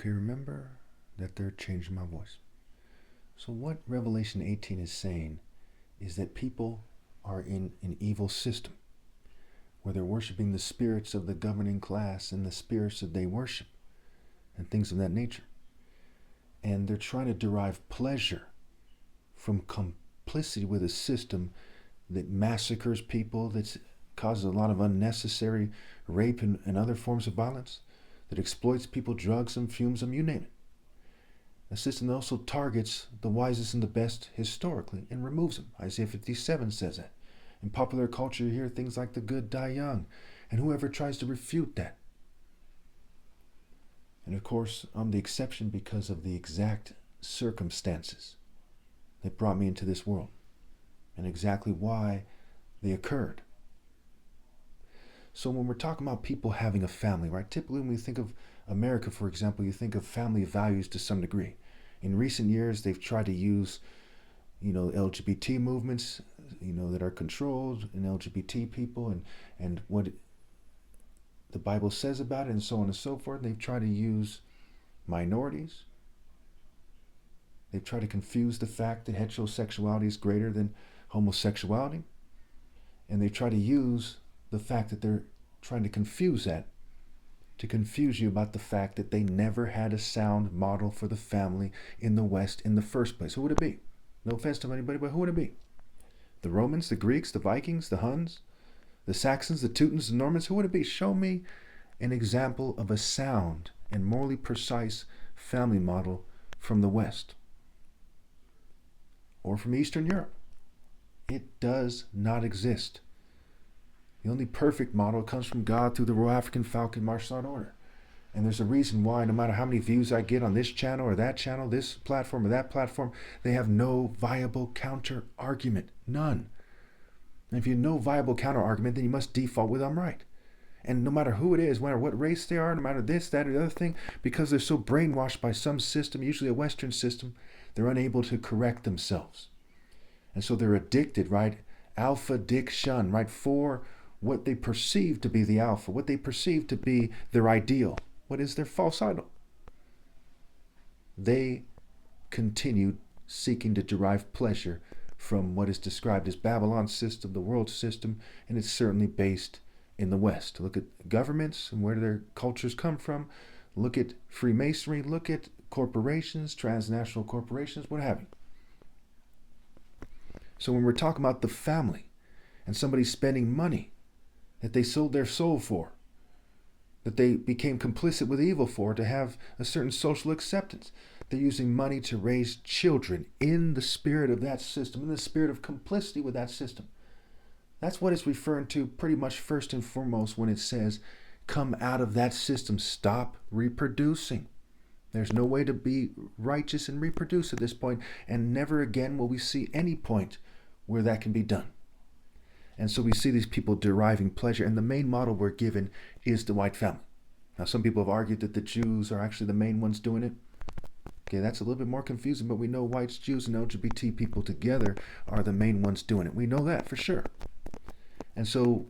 Okay, remember that they're changing my voice. So, what Revelation 18 is saying is that people are in an evil system where they're worshiping the spirits of the governing class and the spirits that they worship and things of that nature. And they're trying to derive pleasure from complicity with a system that massacres people, that causes a lot of unnecessary rape and other forms of violence, that exploits people, drugs them, fumes them, you name it. A system that also targets the wisest and the best historically and removes them. Isaiah 57 says that. In popular culture, you hear things like the good die young, and whoever tries to refute that. And of course, I'm the exception because of the exact circumstances that brought me into this world and exactly why they occurred. So when we're talking about people having a family, right? Typically when we think of America, for example, you think of family values to some degree. In recent years, they've tried to use, LGBT movements, that are controlled and LGBT people and what the Bible says about it and so on and so forth. They've tried to use minorities. They've tried to confuse the fact that heterosexuality is greater than homosexuality. And they try to use the fact that they're trying to confuse that to confuse you about the fact that they never had a sound model for the family in the West in the first place. Who would it be? No offense to anybody, but who would it be? The Romans, the Greeks, the Vikings, the Huns, the Saxons, the Teutons, the Normans? Who would it be? Show me an example of a sound and morally precise family model from the West or from Eastern Europe. It does not exist. The only perfect model comes from God through the Royal African Falcon Martial Art Order. And there's a reason why, no matter how many views I get on this channel or that channel, this platform or that platform, they have no viable counter argument. None. And if you have no viable counter argument, then you must default with I'm right. And no matter who it is, no matter what race they are, no matter this, that, or the other thing, because they're so brainwashed by some system, usually a Western system, they're unable to correct themselves. And so they're addicted, right? Alpha addiction, right? For what they perceive to be the alpha, what they perceive to be their ideal. What is their false idol? They continue seeking to derive pleasure from what is described as Babylon's system, the world system, and it's certainly based in the West. Look at governments and where their cultures come from. Look at Freemasonry. Look at corporations, transnational corporations, what have you. So when we're talking about the family and somebody spending money that they sold their soul for, that they became complicit with evil for to have a certain social acceptance, they're using money to raise children in the spirit of that system, in the spirit of complicity with that system. That's what it's referring to pretty much first and foremost when it says, come out of that system, stop reproducing. There's no way to be righteous and reproduce at this point, and never again will we see any point where that can be done. And so we see these people deriving pleasure, and the main model we're given is the white family. Now, some people have argued that the Jews are actually the main ones doing it. Okay, that's a little bit more confusing, but we know whites, Jews, and LGBT people together are the main ones doing it. We know that for sure. And so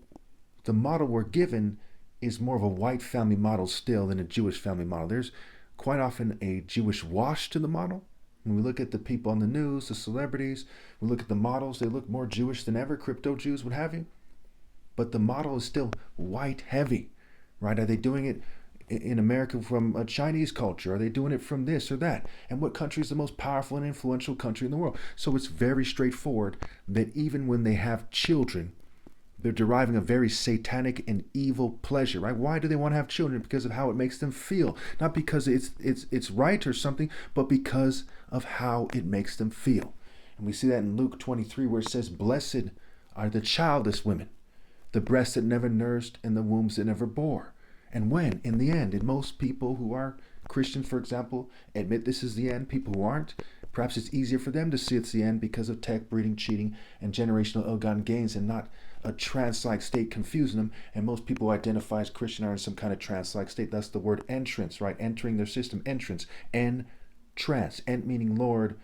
the model we're given is more of a white family model still than a Jewish family model. There's quite often a Jewish wash to the model. When we look at the people on the news, the celebrities, we look at the models, they look more Jewish than ever, crypto Jews, what have you. But the model is still white heavy, right? Are they doing it in America from a Chinese culture? Are they doing it from this or that? And what country is the most powerful and influential country in the world? So it's very straightforward that even when they have children, they're deriving a very satanic and evil pleasure, right? Why do they want to have children? Because of how it makes them feel. Not because it's right or something, but because of how it makes them feel. And we see that in Luke 23 where it says, blessed are the childless women, the breasts that never nursed and the wombs that never bore. And when? In the end. And most people who are Christians, for example, admit this is the end. People who aren't, perhaps it's easier for them to see it's the end because of tech, breeding, cheating, and generational ill-gotten gains, and not a trance-like state confusing them. And most people who identify as Christian are in some kind of trance-like state. That's the word entrance, right? Entering their system, entrance. Trance, ent meaning Lord,